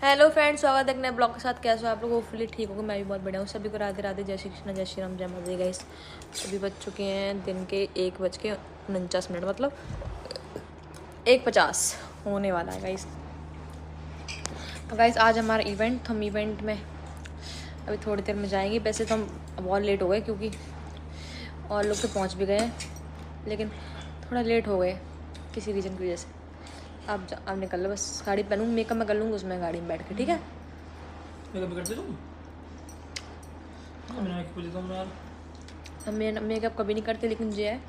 Hello friends, स्वागत है एक नए ब्लॉग के साथ। कैसे हो आप लोग? होपफुली ठीक होगा। मैं भी बहुत बढ़िया हूँ। सभी को राधे राधे, जय श्री कृष्ण, जय श्री राम, जय माता दी। गाइस अभी बज चुके हैं दिन के 1:49, मतलब 1:50 होने वाला है गाइस। तो गाइस आज हमारा इवेंट, हम इवेंट में अभी थोड़ी देर में जाएंगे। वैसे तो हम बहुत लेट हो गए क्योंकि और लोग तो पहुँच भी गए हैं, लेकिन थोड़ा लेट हो गए किसी रीज़न की वजह से। आप निकल लो, बस गाड़ी पहनूँगी, मेकअप मैं कर लूँगी उसमें गाड़ी में बैठ के, ठीक है? मेकअप करते तुम? मैं मेकअप करता हूं यार। हम मेकअप कभी नहीं करते, लेकिन ये है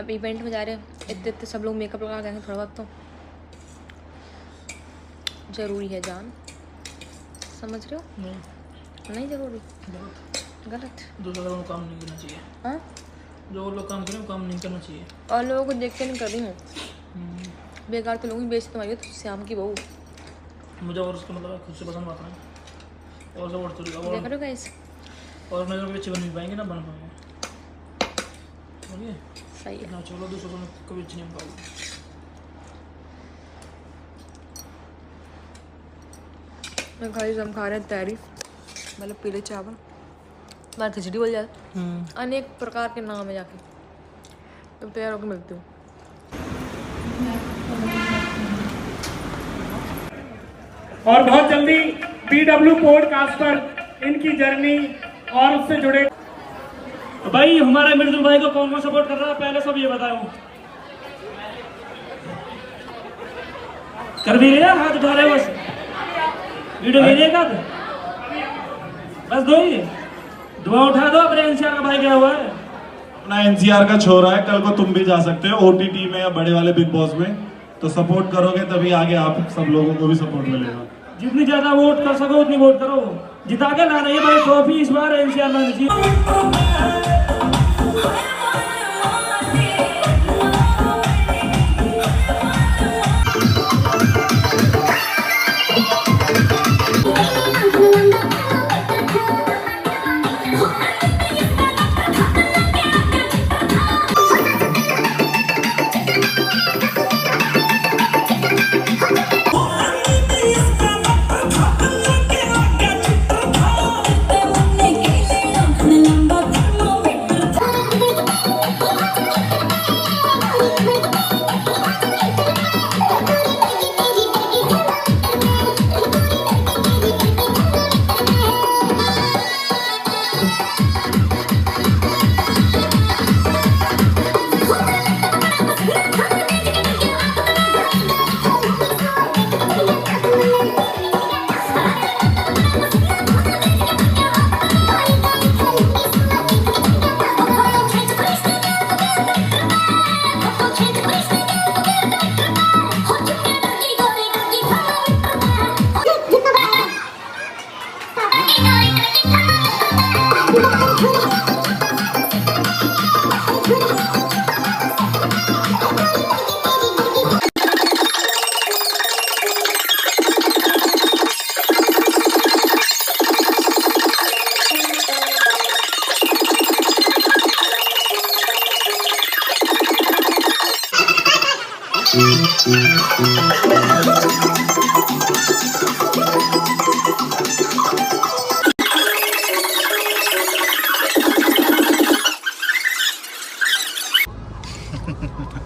अब इवेंट में जा रहे हैं, इतने सब लोग मेकअप लगा देंगे, थोड़ा बहुत तो ज़रूरी है जान, समझ रहे हो? नहीं ज़रूरी, गलत। दूसरा लोग काम नहीं करना चाहिए। हाँ, जो लोग काम करें वो काम नहीं करना चाहिए। और लोगों को देख के नहीं कर रही हूँ, बेकार तो लोगों की बेइज्जती तुम्हारी हो। श्याम की बहू मुझे और उसका मतलब खुद से पसंद आता है और सब और तो देख रहे हो गाइस, और मैं लोग अच्छे बन नहीं पाएंगे ना, बन पाएंगे। सही है ना चलो दूसरों में कभी अच्छे नहीं पाएंगे। मैं गाइस हम खा रहे हैं तैयारी, मतलब पीले चावल, मैं खिचड़ी बोल जाता, अनेक प्रकार के नाम है। जाके तो तैयार होकर मिलती हूँ। और बहुत जल्दी BW पॉडकास्ट पर इनकी जर्नी और उससे जुड़े भाई हमारे मृदुल भाई को कौन कौन सपोर्ट कर रहा है पहले सब ये बताओ। कर भी रहे हाथ उठा रहे, बस वीडियो ले लेगा बस दो ही दुआ उठा दो। अपने NCR का भाई गया हुआ है, अपना NCR का छोरा है। कल को तुम भी जा सकते हो OTT में या बड़े वाले बिग बॉस में, तो सपोर्ट करोगे तभी आगे आप सब लोगों को भी सपोर्ट मिलेगा। जितनी ज्यादा वोट कर सको उतनी वोट करो, जिता के लाना है भाई ट्रॉफी इस बार NCR लानी चाहिए।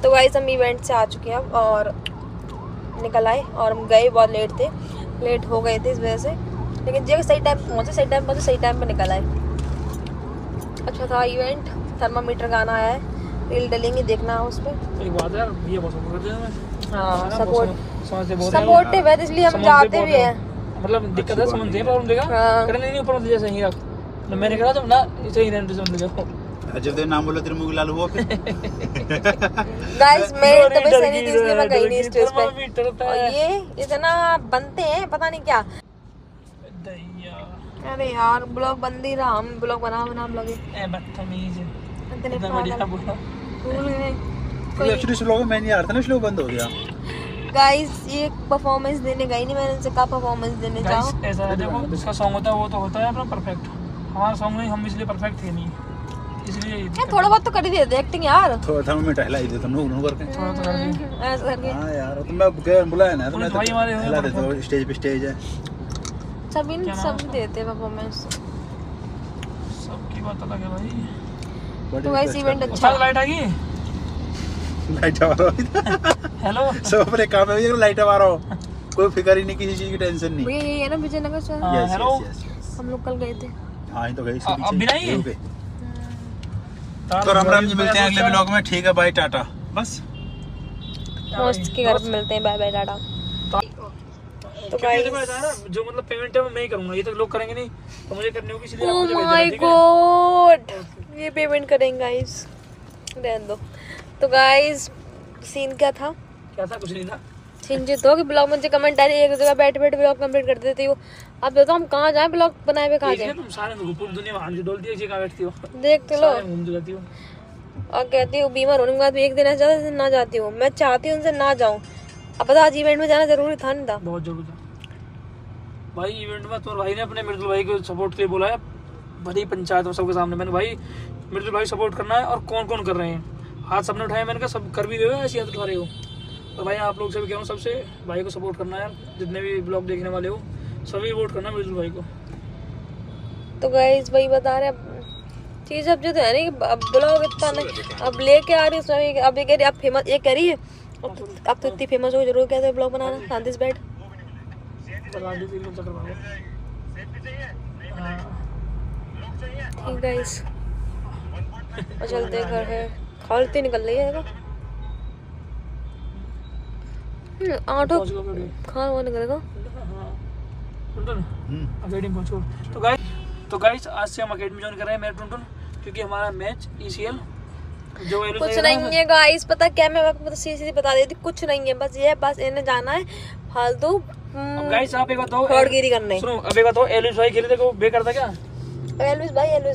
तो गाइस हम इवेंट से आ चुके हैं अब और निकल आए, और हम गए बहुत लेट हो गए थे इस वजह से, लेकिन जगह सही टाइम पहुँचे, सही टाइम पे निकल आए। अच्छा था इवेंट। थर्मामीटर गाना आया है, रील डलेंगे, देखना उस पर। एक बात है ये बहुत सपोर्ट करते हैं। हाँ सपोर्टिव है, इसलिए हम जाते भी हैं। मतलब दिक्कत है, समझ नहीं प्रॉब्लम देगा करने नहीं ऊपर जैसे ही रख ना, मैंने कहा तुम ना इसे ही रहने समझ लो। जब तेरे नाम बोला तेरे मुंह लाल हुआ फिर। गाइस मेरी तबीयत सही नहीं थी, इसलिए मैं गई नहीं स्टेज पे। और ये इतना बनते हैं पता नहीं क्या। अरे यार ब्लॉग बंद ही रहा, हम ब्लॉग बना लगे। बदतमीज इतने बढ़िया बोला। भूल गए एक्चुअली इस व्लॉग में मैं नहीं आ रहा था ना, इसलिए बंद हो गया। गाइस ये परफॉर्मेंस देने गई नहीं, मैंने उनसे कहा परफॉर्मेंस देने जाओ। ऐसा है देखो, जिसका सॉन्ग होता है वो तो होता है अपना परफेक्ट। हमारा सॉन्ग नहीं, हम इसलिए परफेक्ट थे नहीं। इसलिए यार थोड़ा बहुत तो कर ही देते एक्टिंग यार। थोड़ा थर्मोमीटर हिला ही दे तुम लोग करके। थोड़ा तो कर दी। ऐसा करके हाँ यार तुम मैं बुलाया ना, पुलिस भाई हमारे हिला देते हो। स्टेज पे स्टेज है, सब देते परफॉर्मेंस। सबकी बात अलग है भाई। तो गाइस इवेंट अच्छा उस्ताद लाइट आ गई। लाइट आ रहा हो। हेलो सब अपने काम में भी लाइट आ रहा हो, कोई फिक्र ही नहीं, किसी चीज की टेंशन नहीं। भैया यही है ना विजयनगर से हाँ, यस हेलो। Yes yes. हम लोग कल गए थे। हाँ ये तो गई अब भी नहीं है? तो राम जी, मिलते हैं अगले ब्लॉग में। ठीक है, बाय, टाटा। बस दोस्त के घर पे मिलते हैं। Bye bye tata. तो गाइस जो मतलब पेमेंट है वो मैं ही करूंगा, ये तो लोग करेंगे नहीं, तो मुझे करनी होगी, इसलिए आप ओह मुझे भेज माय देना, ठीक है? गॉड ये पेमेंट करेंगे गाइस, रहने दो। तो गाइस सीन क्या था? क्या था? कुछ नहीं था। सीन ये तो कि ब्लॉग मुझे कमेंट आ रही है, एक जगह बैठ बैठ ब्लॉग कंप्लीट कर देती हो। अब बताओ हम कहाँ जाएं ब्लॉग बनाए हुए, कहाँ इसलिए जाएं? तुम सारे पूरी दुनिया में हाथ डोलती है, कहाँ बैठती हो, देख तो लो। सारे घूमती रहती हो। और कहती हूँ बीमार होने के बाद भी एक दिन ऐसा जाता ना जाती हूँ। मैं चाहती हूँ उनसे ना जाऊँ। अब पता आज इवेंट में जाना जरूरी था नहीं था। बहुत जरूरी था भाई। इवेंट में तुम्हारे भाई ने अपने मृदुल भाई को सपोर्ट के लिए बोला है, बड़ी पंचायत में सबके सामने। मैंने भाई मृदुल भाई सपोर्ट करना है, और कौन कौन कर रहे हैं, हाथ सबने उठाए। मैंने कहा सब कर भी रहे हो, ऐसी हाथ उठा रहे हो। तो भाई आप लोग से भी कह रहा हूँ, सबसे भाई को सपोर्ट करना है यार, जितने भी ब्लॉग देखने वाले हो सभी वोट करना मृदुल भाई को। तो गाइस वही बता रहे चीज। अब जो तो है नहीं ब्लॉग इतना नहीं, अब लेके आ रही है उसमें। अब ये कह रही अब फेमस, ये कह रही है अब तो इतनी फेमस हो जरूर कहते ब्लॉग बनाना शांति से बैठ। ठीक गाइस और चलते हैं घर है। खालती निकल रही है आठों खाना वो निकलेगा। तो गाइस आज से हम अकेडमी ज्वाइन कर रहे हैं मेरे टुनटुन, क्योंकि हमारा मैच ECL जो कुछ नहीं है गाइस, पता क्या मैं आपको सीधी बता देती, कुछ नहीं है। बस ये है, बस इन्हें जाना है फालतू गाइस। आप एक बात बताओ, फ्रॉडगिरी करने। सुनो अब एक बताओ, एलविस भाई खेले थे, को बेकार था क्या? एलविस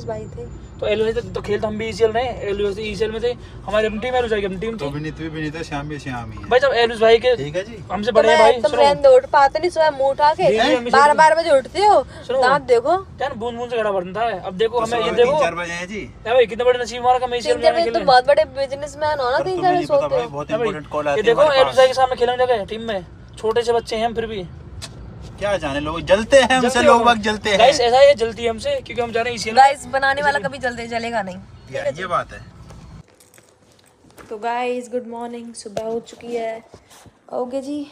भाई थे। तो एलविस तो खेल तो हम भी ECL रहे, एलविस ECL में थे, हमारी अपनी टीम एलविस भाई की अपनी टीम तो थी। विनीत है, श्याम भी श्याम ही है भाई जब एलविस भाई के ठीक है जी। हमसे बड़े हैं भाई। तुम रहने दो, उठ पाते नहीं सुबह मुंह उठा के 12 बजे उठते हो। दांत देखो यार, बूंद बूंद से घड़ा बढ़ता है। अब देखो हमें ये तो देखो 3-4 बजे है जी। क्या भाई, कितने बड़े नसीब हमारा, मैं ECL में जाने तुम बहुत बड़े बिजनेसमैन हो ना। 3-4 बजे सोते हो। बहुत इंपॉर्टेंट कॉल आती ये है देखो हमारे एलविस पास। भाई के सामने खेलने लगे टीम में, छोटे से बच्चे हैं हम, फिर भी क्या जाने, लोग जलते हैं हमसे, लोग वक्त जलते हैं। गाइस ऐसा ये जलती है हमसे, क्योंकि हम जा रहे हैं ECL। गाइस बनाने वाला कभी जल्दी चलेगा नहीं। ये बात है। तो गाइस गुड मॉर्निंग, सुबह हो चुकी है। ओके जी,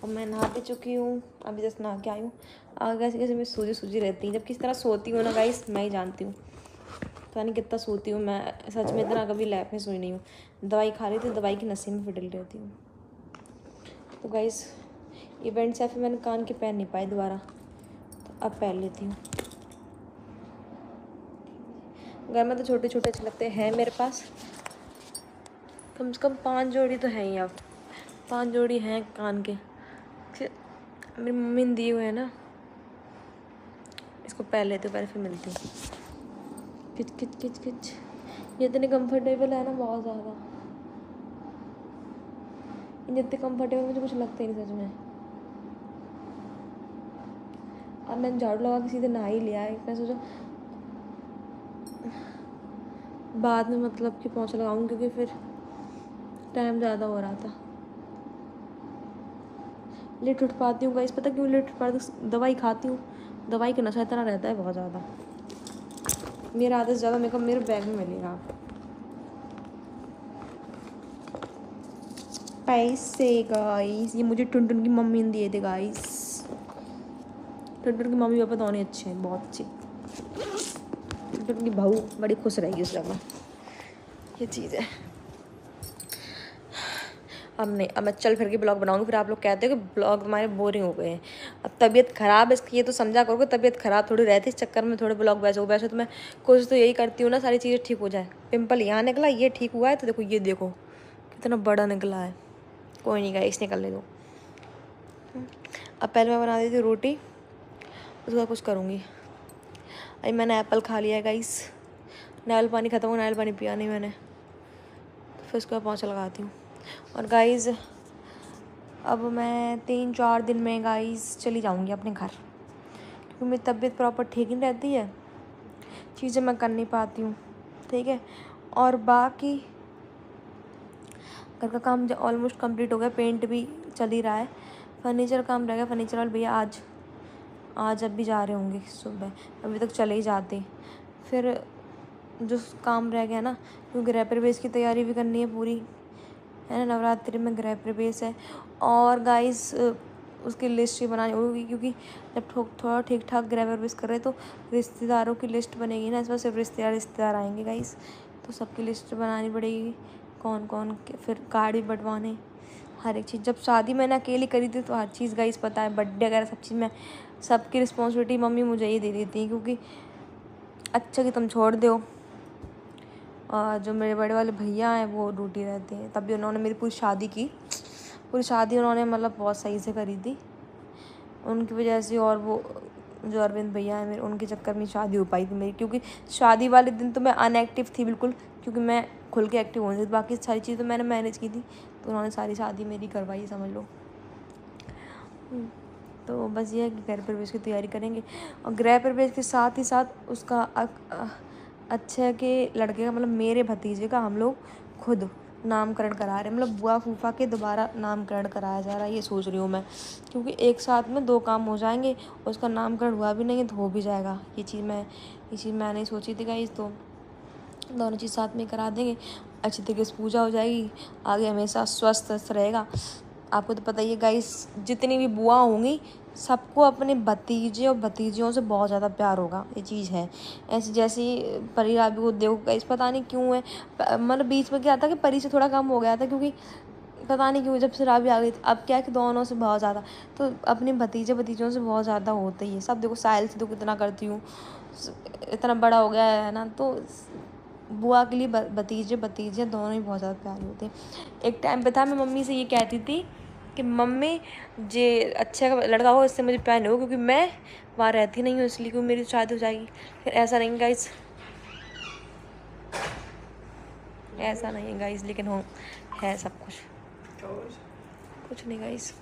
और मैं नहा भी चुकी हूँ, अभी जस्ट नहा के आई हूँ। आगे कैसे मैं सूजी रहती हूँ, जब किस तरह सोती हूँ ना गाइस मैं ही जानती हूँ। पता नहीं कितना सोती हूँ मैं, सच में इतना कभी लैब में सोई नहीं हूँ। दवाई खा रही थी, दवाई की नसीब में फिटल रहती हूँ। तो गाइस इवेंट से फिर मैंने कान के पहन नहीं पाए दोबारा, तो अब पहन लेती हूँ। घर में तो छोटे छोटे अच्छे लगते हैं मेरे पास, कम से कम 5 जोड़ी तो हैं ही। अब 5 जोड़ी हैं कान के, मेरी मम्मी ने दिए हुए हैं ना। इसको पहन लेती हूँ, पहले फिर मिलती हूँ। किच किच किच किच, ये इतने कंफर्टेबल है ना, बहुत ज़्यादा। जितने कंफर्टेबल मुझे कुछ लगता ही नहीं सच में। अब मैंने झाड़ू लगा के सीधे नहा ही लिया है। मैं सोचा बाद में मतलब कि पोंछा लगाऊँ, क्योंकि फिर टाइम ज़्यादा हो रहा था। लेट उठ पाती हूँ गाइस, पता क्यों लेट उठ पाती हूँ? दवाई खाती हूँ, दवाई का नशा इतना रहता है बहुत ज़्यादा। मेरा आदत ज़्यादा मेरे बैग में मिलेगा। आप पैसे गाइस, ये मुझे टुनटुन की मम्मी ने दिए थे गाइस। टुनटुन की मम्मी पापा दोनों अच्छे हैं, बहुत अच्छे। टुनटुन की बहू बड़ी खुश रहेगी उस जगह, ये चीज़ है। अब नहीं, अब मैं चल फिर के ब्लॉग बनाऊंगी। फिर आप लोग कहते हो कि ब्लॉग हमारे बोरिंग हो गए हैं। अब तबीयत ख़राब है इसकी, ये तो समझा करो कि तबीयत ख़राब थोड़ी रहती है, इस चक्कर में थोड़े ब्लॉग वैसे तो मैं कोशिश तो यही करती हूँ ना, सारी चीज़ें ठीक हो जाए। पिंपल यहाँ निकला, ये ठीक हुआ है, तो देखो ये देखो कितना बड़ा निकला है। कोई नहीं गाइस, निकलने दो। अब पहले मैं बना देती हूँ रोटी, उसके बाद कुछ करूँगी। अभी मैंने एप्पल खा लिया है गाइस। नारियल पानी ख़त्म हो, नारियल पानी पिया नहीं मैंने, तो फिर उसके बाद पोंछा लगाती हूँ। और गाइस अब मैं 3-4 दिन में गाइस चली जाऊँगी अपने घर, क्योंकि मेरी तबीयत प्रॉपर ठीक नहीं रहती है, चीज़ें मैं कर नहीं पाती हूँ। ठीक है। और बाकी घर का काम ऑलमोस्ट कंप्लीट हो गया, पेंट भी चल ही रहा है, फर्नीचर काम रह गया। फर्नीचर वाले भैया आज अब भी जा रहे होंगे सुबह, अभी तक चले ही जाते। फिर जो काम रह गया ना, क्योंकि गृह प्रवेश की तैयारी भी करनी है पूरी, है ना, नवरात्रि में गृह प्रवेश है। और गाइस उसकी लिस्ट ही बनानी होगी, क्योंकि जब थोड़ा ठीक ठाक गृह प्रवेश कर रहे तो रिश्तेदारों की लिस्ट बनेगी ना, इस बार सिर्फ रिश्तेदार आएंगे गाइस, तो सबकी लिस्ट बनानी पड़ेगी, कौन कौन के, फिर कार्ड भी बंटवाने, हर एक चीज़। जब शादी मैंने अकेली करी थी तो हर चीज़ गाइस पता है, बर्थडे वगैरह सब चीज़ में सबकी रिस्पॉन्सिबिलिटी मम्मी मुझे ही दे देती है, क्योंकि अच्छा कि तुम छोड़ दो। और जो मेरे बड़े वाले भैया हैं वो ड्यूटी रहते हैं, तब भी उन्होंने मेरी पूरी शादी उन्होंने मतलब बहुत सही से करी थी, उनकी वजह से। और वो जो अरविंद भैया हैं मेरे, उनके चक्कर में शादी हो पाई थी मेरी, क्योंकि शादी वाले दिन तो मैं अनएक्टिव थी बिल्कुल, क्योंकि मैं खुल के एक्टिव होनी थी, बाकी सारी चीज़ तो मैंने मैनेज की थी, तो उन्होंने सारी शादी मेरी करवाई, समझ लो। तो बस ये है कि गृह प्रवेश की तैयारी करेंगे, और गृह प्रवेश के साथ ही साथ उसका अच्छे के लड़के का, मतलब मेरे भतीजे का हम लोग खुद नामकरण करा रहे हैं, मतलब बुआ फूफा के दोबारा नामकरण कराया जा रहा है, ये सोच रही हूँ मैं, क्योंकि एक साथ में 2 काम हो जाएंगे। उसका नामकरण हुआ भी नहीं है तो हो भी जाएगा, ये चीज़ मैंने सोची थी गाइस, तो दोनों चीज़ साथ में करा देंगे, अच्छी तरीके से पूजा हो जाएगी, आगे हमेशा स्वस्थ रहेगा। आपको तो पता ही है गाइस, जितनी भी बुआ होंगी सबको अपने भतीजे और भतीजियों से बहुत ज़्यादा प्यार होगा, ये चीज़ है। ऐसे जैसी परी राबी को देखो गाइस, पता नहीं क्यों है, मतलब बीच में क्या था कि परी से थोड़ा कम हो गया था, क्योंकि पता नहीं क्यों जब से राबी आ गई, अब क्या है कि दोनों से बहुत ज़्यादा, तो अपने भतीजों से बहुत ज़्यादा होता ही है। सब देखो, साहिल से तो कितना करती हूँ, इतना बड़ा हो गया है ना, तो बुआ के लिए भतीजे दोनों ही बहुत ज़्यादा प्यारे होते हैं। एक टाइम पे था, मैं मम्मी से ये कहती थी कि मम्मी जे अच्छा लड़का हो, इससे मुझे प्यार नहीं हो, क्योंकि मैं वहाँ रहती नहीं हूँ, इसलिए क्योंकि मेरी शादी हो जाएगी। फिर ऐसा नहीं गाइस, ऐसा नहीं है गाइस, लेकिन हो है सब कुछ नहीं गाइस।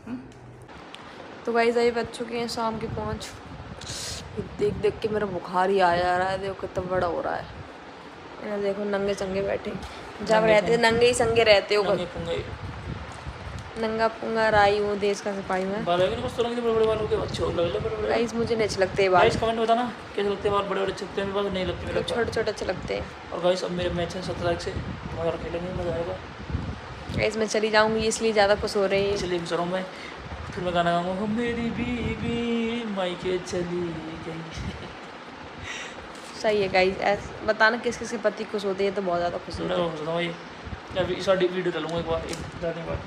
तो गाइस अभी बज चुके हैं शाम के 5। देख के मेरा बुखार ही आ जा रहा है, देखो कितना बड़ा हो रहा है। देखो नंगे संगे बैठे, जब रहते नंगे ही संगे रहते हो, नंगा पुंगा राई हूँ, देश का सिपाही में। बड़े वालों के अच्छे गाइस मुझे नहीं अच्छे लगते बाल, कमेंट बताना कैसे लगते हैं बाल, बड़े अच्छे लगते हैं, मेरे पास नहीं लगते, मेरे छोटे अच्छे लगते हैं। और गाइस अब मेरे मैच है 17 तारीख से, मगर खेलेंगे, मजा आएगा। गाइस मैं चली जाऊँगी, इसलिए ज़्यादा खुश हो रही है, इसलिए खुश रहूँ मैं। फिर मैं गाना गाऊँगा, मेरी बीवी मायके चली गई। सही है गाइस, बताना किस किस के पति खुश होते हैं, तो बहुत ज़्यादा खुश होते हैं। मैं सोचता हूँ ये अभी इस वीडियो डालूंगा एक बार, एक जाने बाद।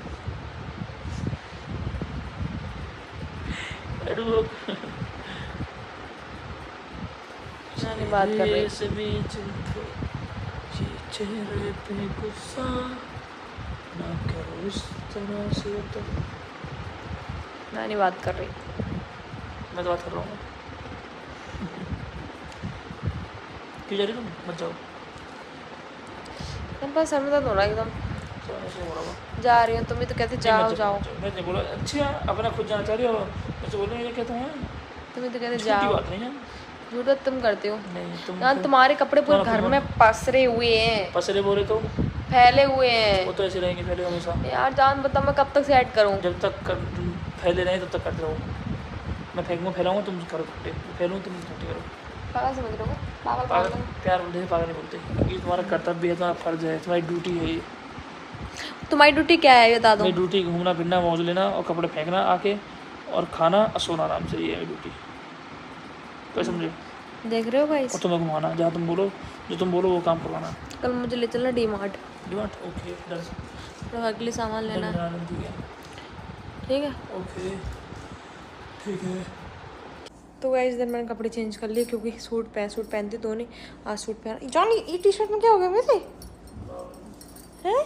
बात कर रहे चेहरे पे गुस्सा ना करो इस तरह से, तो मैं नहीं बात कर रही, मैं तो बात कर रहा हूँ। क्यों जा रही तुम, मत जाओ। तुम पास सर में दर्द हो रहा है एकदम, हो रहा जा रही हो तुम ही तो कहते जाओ जाओ, मैंने बोला अच्छा अपना खुद जाना चाह रही हो, मुझे बोलने ये कहता हूँ, तुम ही तो कहते झूठी जाओ। बात नहीं है, झूठ तुम करते हो, नहीं तुम यार तुम्हारे कपड़े पूरे घर में पसरे हुए हैं, पसरे बोले तो फैले हुए हैं। वो तो ऐसे रहेंगे पहले हमेशा। यार जान बता मैं कब तक सेट करूँ, जब तक फैले नहीं तब तक करते रहो। मैं फेंकूँ फैलाऊँगा, तुम करो इकट्ठे, फैलूँ तुम इकट्ठे करो। पागल समझ रहे हो, पागल पागल पागल प्यार बोलते हैं, पागल नहीं बोलते। ये तुम्हारा कर्तव्य है, तुम्हारा फर्ज है, तुम्हारी ड्यूटी है ये। तुम्हारी ड्यूटी क्या है बता दो। मेरी ड्यूटी घूमना फिरना, मौज लेना और कपड़े फेंकना आके, और खाना और सोना आराम से, ये है ड्यूटी। तो समझे, देख रहे हो गाइस, और तुम्हें घुमाना, जहाँ तुम बोलो, जो तुम बोलो वो काम करवाना। कल मुझे ले चलना डीमार्ट, ओके डन, तो घर के लिए सामान लेना है, ठीक है ओके ठीक है। तो गाइस इधर मैंने कपड़े चेंज कर लिए, क्योंकि सूट पहनते तो नहीं, आज सूट पहना। जॉन ये टी शर्ट में क्या हो गया वैसे हैं?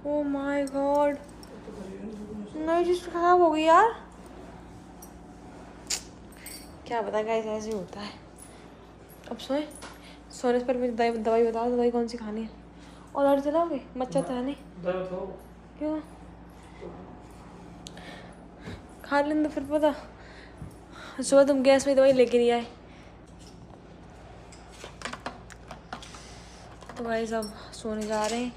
ओह माय गॉड, नई टी शर्ट खराब हो गई यार, क्या पता गाइस ऐसे ही होता है। अब सोने पर मुझे दवाई बताओ, दवाई कौन सी खानी है? और दवाई चलाओगे, मच्छर तो है नहीं, क्यों खा लें तो फिर पता सुबह तुम गैस में दवाई लेके नहीं आए। तो गाइस अब सोने जा रहे हैं।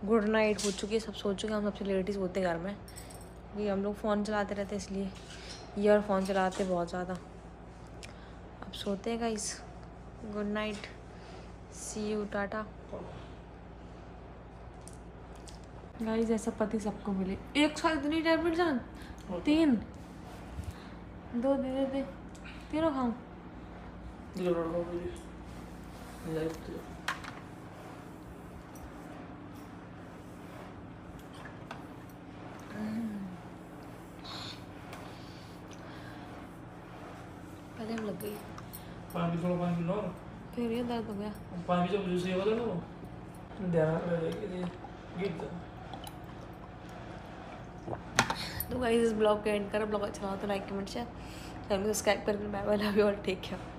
गुड नाइट हो चुकी है, सब सो चुके हैं। हम सबसे लेट ही सोते हैं घर में, क्योंकि हम लोग फ़ोन चलाते रहते हैं, इसलिए ईयरफोन चलाते बहुत ज़्यादा। अब सोते हैं guys. Good night, see you, tata. Guys ऐसा पति सबको मिले। एक साथ इतनी टैबलेट जान, 3 2 दे दे, तीनों खाऊं। पहले हम लग गई, पानी थोड़ा पानी पी लो, फिर ये दर्द हो गया। पानी जब जूस ये वाला लो ध्यान रखिए गिर। तो गाइस इस ब्लॉग के एंड कर। ब्लॉग अच्छा लगा तो लाइक कमेंट शेयर, चैनल को सब्सक्राइब करके बाय बाय, लव यू और टेक केयर।